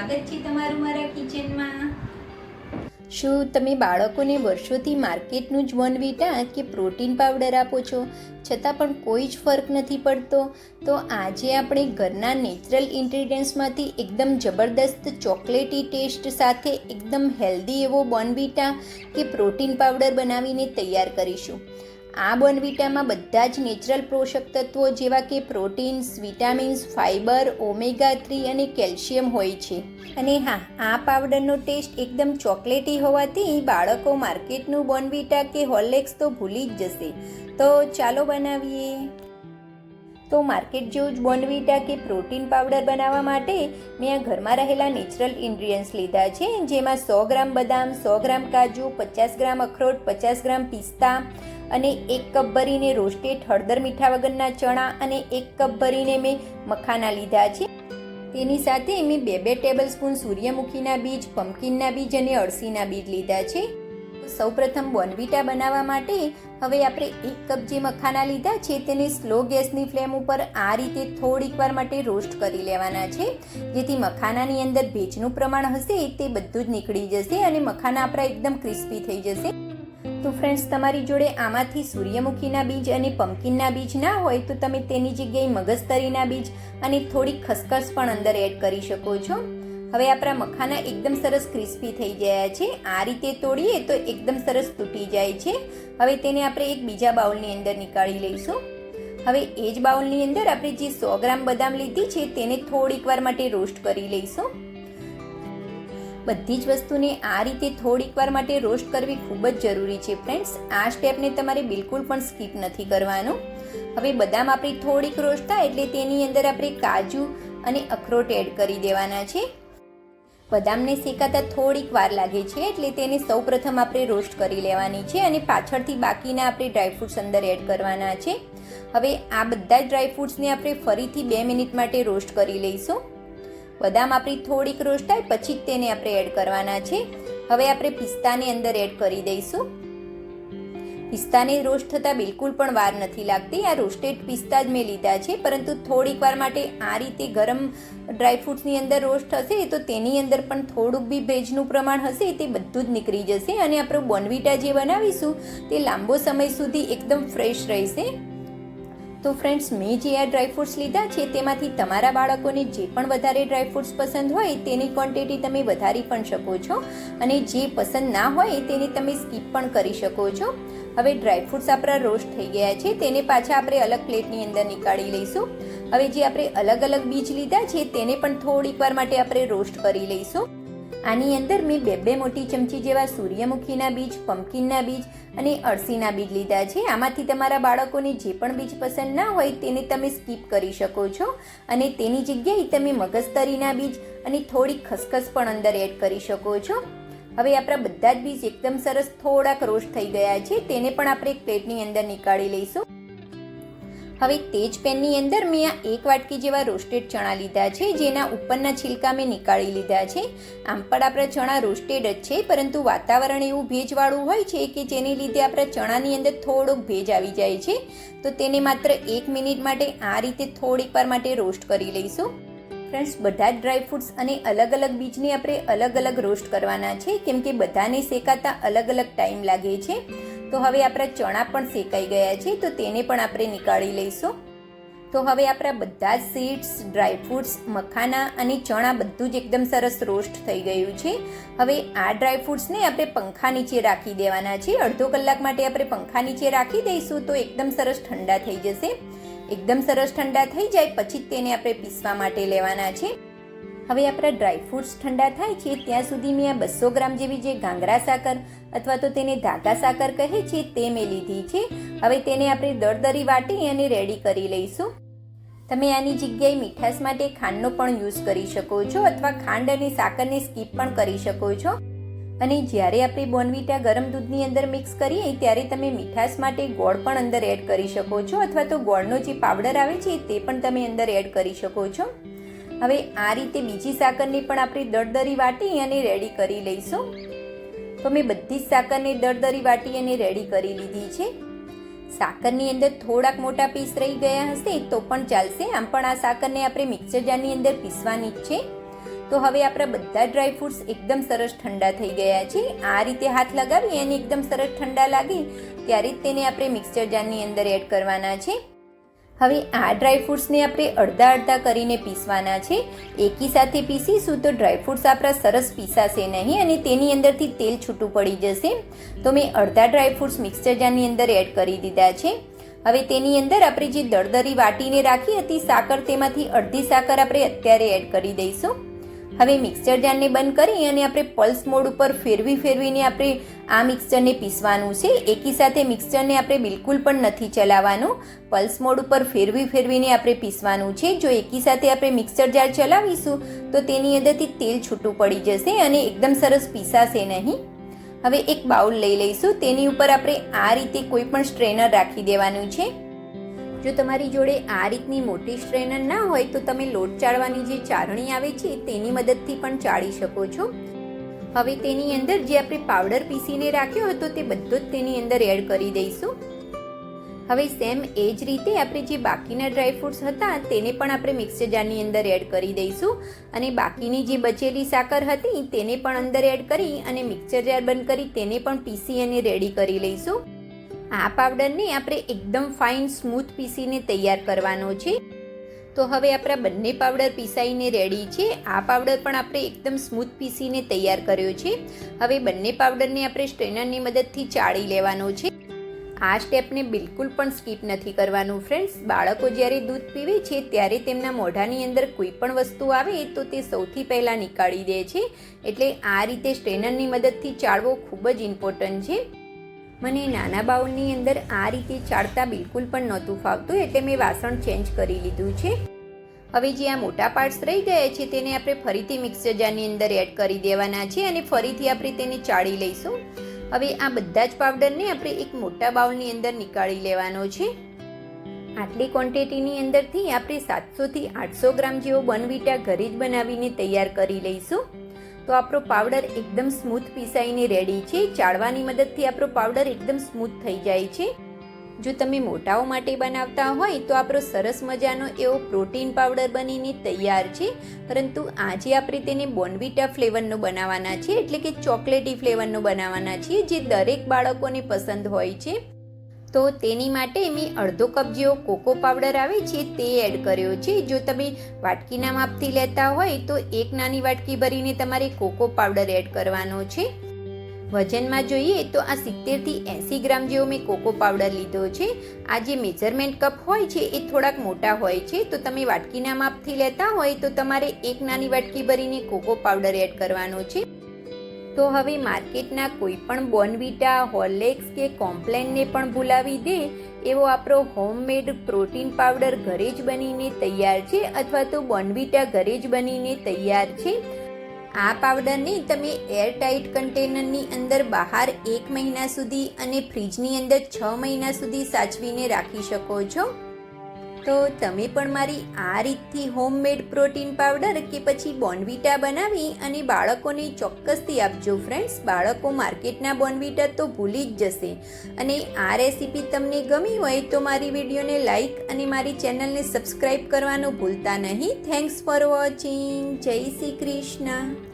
સ્વાગત છે તમારું મારા કિચનમાં। શું તમે બાળકોને વર્ષોથી માર્કેટનું જ બોર્નવિટા કે પ્રોટીન પાવડર આપો છો છતાં પણ કોઈ જ ફરક નથી પડતો? તો આજે આપણે ઘરના નેચરલ ઇન્ગ્રીડિયન્ટ્સમાંથી એકદમ જબરદસ્ત ચોકલેટી ટેસ્ટ સાથે એકદમ હેલ્ધી એવો બોર્નવિટા કે પ્રોટીન પાવડર બનાવીને તૈયાર કરીશું। આ બોર્નવિટામાં બધા જ નેચરલ પોષક તત્વો જેવા કે પ્રોટીન્સ, વિટામિન્સ, ફાઇબર, ઓમેગા 3 અને કેલ્શિયમ હોય છે। અને હા, આ પાવડરનો ટેસ્ટ એકદમ ચોકલેટી હોવાથી બાળકો માર્કેટનું બોર્નવિટા કે હોર્લિક્સ તો ભૂલી જ જશે। તો ચાલો બનાવીએ। તો માર્કેટ જેવું જ બોર્નવિટા કે પ્રોટીન પાવડર બનાવવા માટે મેં આ ઘરમાં રહેલા નેચરલ ઇન્ગ્રીડિયન્ટ્સ લીધા છે, જેમાં 100 ગ્રામ બદામ, 100 ગ્રામ કાજુ, 50 ગ્રામ અખરોટ, 50 ગ્રામ પિસ્તા અને 1 કપ ભરીને રોસ્ટેડ હળદર મીઠા વગરના ચણા અને 1 કપ ભરીને મેં મખાના લીધા છે। તેની સાથે મેં 2 ટેબલ સ્પૂન સૂર્યમુખીના બીજ, પમ્પકિનના બીજ અને અળસીના બીજ લીધા છે। સૌપ્રથમ બોર્નવિટા બનાવવા માટે હવે આપણે 1 કપ જે મખાના લીધા છે તેને સ્લો ગેસની ફ્લેમ ઉપર આ રીતે થોડીક વાર માટે રોસ્ટ કરી લેવાના છે, જેથી મખાનાની અંદર ભેજનું પ્રમાણ હશે તે બધું જ નીકળી જશે અને મખાના આપણા એકદમ ક્રિસ્પી થઈ જશે। તો ફ્રેન્ડ્સ, તમારી જોડે આમાંથી સૂર્યમુખીના બીજ અને પમ્પકિનના બીજ ના હોય તો તમે તેની જગ્યાએ મગજતરીના બીજ અને થોડી ખસખસ પણ અંદર એડ કરી શકો છો। હવે આપણા મખાના એકદમ સરસ ક્રિસ્પી થઈ ગયા છે। આ રીતે તોડીએ તો એકદમ સરસ તૂટી જાય છે। હવે તેને આપણે એક બીજા બાઉલની અંદર નીકાળી લઈશું। હવે એ જ બાઉલની અંદર આપણે જે 100 ગ્રામ બદામ લીધી છે તેને થોડીક વાર માટે રોસ્ટ કરી લઈશું। બધી જ વસ્તુને આ રીતે થોડીક વાર માટે રોસ્ટ કરવી ખૂબ જ જરૂરી છે ફ્રેન્ડ્સ। આ સ્ટેપને તમારે બિલકુલ પણ સ્કીપ નથી કરવાનું। હવે બદામ આપણી થોડીક રોસ્ટ થાય એટલે તેની અંદર આપણે કાજુ અને અખરોટ એડ કરી દેવાના છે। બદામને શેકાતા થોડીક વાર લાગે છે એટલે તેને સૌપ્રથમ આપણે રોસ્ટ કરી લેવાની છે અને પાછળથી બાકીના આપણે ડ્રાયફ્રૂટ્સ અંદર એડ કરવાના છે। હવે આ બધા જ ડ્રાયફ્રૂટ્સને આપણે ફરીથી 2 મિનિટ માટે રોસ્ટ કરી લઈશું। બદામ આપણી થોડીક રોસ્ટ થાય પછી જ તેને આપણે એડ કરવાના છે। હવે આપણે પિસ્તાને અંદર એડ કરી દઈશું। પિસ્તાને રોસ્ટ થતાં બિલકુલ પણ વાર નથી લાગતી। આ રોસ્ટેડ પિસ્તા જ મેં લીધા છે, પરંતુ થોડીક વાર માટે આ રીતે ગરમ ડ્રાયફ્રૂટ્સની અંદર રોસ્ટ થશે તો તેની અંદર પણ થોડુંક બી ભેજનું પ્રમાણ હશે તે બધું જ નીકળી જશે અને આપણું બોર્નવિટા જે બનાવીશું તે લાંબો સમય સુધી એકદમ ફ્રેશ રહેશે। તો ફ્રેન્ડ્સ, મેં જે આ ડ્રાયફ્રૂટ્સ લીધા છે તેમાંથી તમારા બાળકોને જે પણ વધારે ડ્રાયફ્રૂટ્સ પસંદ હોય તેની ક્વોન્ટિટી તમે વધારી પણ શકો છો અને જે પસંદ ના હોય તેને તમે સ્કીપ પણ કરી શકો છો। હવે ડ્રાયફ્રૂટ્સ આપણા રોસ્ટ થઈ ગયા છે, તેને પાછા આપણે અલગ પ્લેટની અંદર નીકાળી લઈશું। હવે જે આપણે અલગ અલગ બીજ લીધા છે તેને પણ થોડીક વાર માટે આપણે રોસ્ટ કરી લઈશું। આની અંદર મેં 2 મોટી ચમચી જેવા સૂર્યમુખીના બીજ, પમ્પકિનના બીજ અને અળસીના બીજ લીધા છે। આમાંથી તમારા બાળકોને જે પણ બીજ પસંદ ના હોય તેને તમે સ્કીપ કરી શકો છો અને તેની જગ્યાએ તમે મગજતરીના બીજ અને થોડી ખસખસ પણ અંદર એડ કરી શકો છો। હવે આપણા બધા જ બીજ એકદમ સરસ થોડાક રોસ્ટ થઈ ગયા છે, તેને પણ આપણે એક પ્લેટની અંદર નીકાળી લઈશું। હવે તે જ પેનની અંદર મેં આ 1 વાટકી જેવા રોસ્ટેડ ચણા લીધા છે, જેના ઉપરના છિલકા મેં નીકાળી લીધા છે। આમ પણ આપણા ચણા રોસ્ટેડ જ છે, પરંતુ વાતાવરણ એવું ભેજવાળું હોય છે કે જેને લીધે આપણા ચણાની અંદર થોડોક ભેજ આવી જાય છે, તો તેને માત્ર 1 મિનિટ માટે આ રીતે થોડીક વાર માટે રોસ્ટ કરી લઈશું। ફ્રેન્ડ્સ, બધા જ ડ્રાયફ્રૂટ્સ અને અલગ અલગ બીજને આપણે અલગ અલગ રોસ્ટ કરવાના છે, કેમ કે બધાને શેકાતા અલગ અલગ ટાઈમ લાગે છે। તો હવે આપણા ચણા પણ શેકાઈ ગયા છે, તો તેને પણ આપણે નીકાળી લઈશું। તો હવે આપણા બધા જ સીડ્સ, ડ્રાયફ્રૂટ્સ, મખાના અને ચણા બધું જ એકદમ સરસ રોસ્ટ થઈ ગયું છે। હવે આ ડ્રાયફ્રૂટ્સને આપણે પંખા નીચે રાખી દેવાના છે। અડધો કલાક માટે આપણે પંખા નીચે રાખી દઈશું તો એકદમ સરસ ઠંડા થઈ જશે। એકદમ સરસ ઠંડા થઈ જાય પછી જ તેને આપણે પીસવા માટે લેવાના છે। હવે આપણા ડ્રાયફ્રૂટ્સ ઠંડા થાય છે ત્યાં સુધી મેં આ 200 ગ્રામ જેવી જે ગાંગરા સાકર અથવા તો તેને ધાગા સાકર કહે છે તે મેં લીધી છે। હવે તેને આપણે દરદરી વાટી અને રેડી કરી લઈશું। તમે આની જગ્યાએ મીઠાશ માટે ખાંડનો પણ યુઝ કરી શકો છો અથવા ખાંડ અને સાકરને સ્કીપ પણ કરી શકો છો। અને જ્યારે આપણે બોર્નવિટા ગરમ દૂધની અંદર મિક્સ કરીએ ત્યારે તમે મીઠાશ માટે ગોળ પણ અંદર એડ કરી શકો છો અથવા તો ગોળનો જે પાવડર આવે છે તે પણ તમે અંદર એડ કરી શકો છો। હવે આ રીતે બીજી સાકરને પણ આપણે દરદરી વાટી અને રેડી કરી લઈશું। તો મેં બધી જ સાકરને દરદરી વાટી અને રેડી કરી લીધી છે। સાકરની અંદર થોડાક મોટા પીસ રહી ગયા હશે તો પણ ચાલશે, આમ પણ આ સાકરને આપણે મિક્સર જારની અંદર પીસવાની જ છે। તો હવે આપણા બધા ડ્રાયફ્રૂટ્સ એકદમ સરસ ઠંડા થઈ ગયા છે. આ રીતે હાથ લગાવી અને એકદમ સરસ ઠંડા લાગે ત્યારે જ તેને આપણે મિક્સર જારની અંદર એડ કરવાના છે. હવે આ ડ્રાયફ્રૂટ્સને આપણે અડધા અડધા કરીને પીસવાના છે. એકી સાથે પીસીશું તો ડ્રાયફ્રૂટ્સ આપણા સરસ પીસાશે નહીં અને તેની અંદરથી તેલ છૂટું પડી જશે. તો મેં અડધા ડ્રાયફ્રૂટ્સ મિક્સર જારની અંદર એડ કરી દીધા છે. હવે તેની અંદર આપણે જે દળદરી વાટીને રાખી હતી સાકર, તેમાંથી અડધી સાકર આપણે અત્યારે એડ કરી દઈશું. હવે મિક્સર જારને બંધ કરી અને આપણે પલ્સ મોડ ઉપર ફેરવીને આપણે આ મિક્સરને પીસવાનું છે. એકી સાથે મિક્સરને આપણે બિલકુલ પણ નથી ચલાવવાનું. પલ્સ મોડ ઉપર ફેરવીને આપણે પીસવાનું છે. જો એકી સાથે આપણે મિક્સર જાર ચલાવીશું તો તેની અંદરથી તેલ છૂટું પડી જશે અને એકદમ સરસ પીસાશે નહીં. હવે એક બાઉલ લઈ લઈશું. તેની ઉપર આપણે આ રીતે કોઈ પણ સ્ટ્રેનર રાખી દેવાનું છે. જો તમારી જોડે આ રીતની મોટી સ્ટ્રેનર ના હોય તો તમે લોટ ચાળવાની જે ચાળણી આવે છે તેની મદદથી પણ ચાળી શકો છો. હવે તેની અંદર જે આપણે પાવડર પીસીને રાખ્યો હતો તે બધો જ તેની અંદર એડ કરી દઈશું. હવે સેમ એ જ રીતે આપણે જે બાકીના ડ્રાયફ્રૂટ્સ હતા તેને પણ આપણે મિક્સર જારની અંદર એડ કરી દઈશું અને બાકીની જે બચેલી સાકર હતી તેને પણ અંદર એડ કરી અને મિક્સર જાર બંધ કરી તેને પણ પીસી અને રેડી કરી લઈશું. આ પાવડરને આપણે એકદમ ફાઇન સ્મૂથ પીસીને તૈયાર કરવાનો છે. તો હવે આપણા બંને પાવડર પીસાઈને રેડી છે. આ પાવડર પણ આપણે એકદમ સ્મૂથ પીસીને તૈયાર કર્યો છે. હવે બંને પાવડરને આપણે સ્ટ્રેનરની મદદથી ચાળી લેવાનો છે. આ સ્ટેપને બિલકુલ પણ સ્કીપ નથી કરવાનું ફ્રેન્ડ્સ. બાળકો જ્યારે દૂધ પીવે છે ત્યારે તેમના મોઢાની અંદર કોઈ પણ વસ્તુ આવે તો તે સૌથી પહેલાં નીકાળી દે છે. એટલે આ રીતે સ્ટ્રેનરની મદદથી ચાળવો ખૂબ જ ઇમ્પોર્ટન્ટ છે. મને નાના બાઉલની અંદર આ રીતે ચાળતા બિલકુલ પણ નહોતું ફાવતું એટલે મેં વાસણ ચેન્જ કરી લીધું છે. હવે જે આ મોટા પાર્ટ્સ રહી ગયા છે તેને આપણે ફરીથી મિક્સર જારની અંદર એડ કરી દેવાના છે અને ફરીથી આપણે તેને ચાળી લઈશું. હવે આ બધા જ પાવડરને આપણે એક મોટા બાઉલની અંદર નીકાળી લેવાનો છે. આટલી ક્વોન્ટિટીની અંદરથી આપણે 700થી 800 ગ્રામ જેવો બોર્નવિટા ઘરે જ બનાવીને તૈયાર કરી લઈશું. તો આપણો પાવડર એકદમ સ્મૂથ પીસાઈને રેડી છે. ચાળવાની મદદથી આપણો પાવડર એકદમ સ્મૂથ થઈ જાય છે. જો તમે મોટાઓ માટે બનાવતા હોય તો આપણો સરસ મજાનો એવો પ્રોટીન પાવડર બનીને તૈયાર છે. પરંતુ આજે આપણે તેને બોર્નવિટા ફ્લેવરનો બનાવવાના છે, એટલે કે ચોકલેટી ફ્લેવરનો બનાવવાના છીએ, જે દરેક બાળકોને પસંદ હોય છે. તો તેની માટે મેં અડધો કપ જેવો કોકો પાવડર આવે છે તે એડ કર્યો છે. જો તમે વાટકીના માપથી લેતા હોય તો એક નાની વાટકી ભરીને તમારે કોકો પાવડર એડ કરવાનો છે. વજનમાં જોઈએ તો આ 70થી 80 ગ્રામ જેવો મેં કોકો પાવડર લીધો છે. આ જે મેજરમેન્ટ કપ હોય છે એ થોડાક મોટા હોય છે, તો તમે વાટકીના માપથી લેતા હોય તો તમારે એક નાની વાટકી ભરીને કોકો પાવડર એડ કરવાનો છે. તો હવે માર્કેટના કોઈ પણ બોર્નવિટા, હોર્લિક્સ કે કોમ્પ્લેનને પણ ભૂલાવી દે એવો આપણો હોમમેડ પ્રોટીન પાવડર ઘરે જ બનીને તૈયાર છે, અથવા તો બોર્નવિટા ઘરે જ બનીને તૈયાર છે. આ પાવડરને તમે એરટાઇટ કન્ટેનરની અંદર બહાર 1 મહિના સુધી અને ફ્રીજની અંદર 6 મહિના સુધી સાચવીને રાખી શકો છો. તો તમે પણ મારી આ રીતથી હોમમેડ પ્રોટીન પાવડર કે પછી બોર્નવિટા બનાવી અને બાળકોને ચોક્કસથી આપજો ફ્રેન્ડ્સ. બાળકો માર્કેટના બોર્નવિટા તો ભૂલી જ જશે. અને આ રેસીપી તમને ગમી હોય તો મારી વિડીયોને લાઈક અને મારી ચેનલને સબસ્ક્રાઈબ કરવાનું ભૂલતા નહીં. Thanks for watching. જય શ્રી કૃષ્ણ.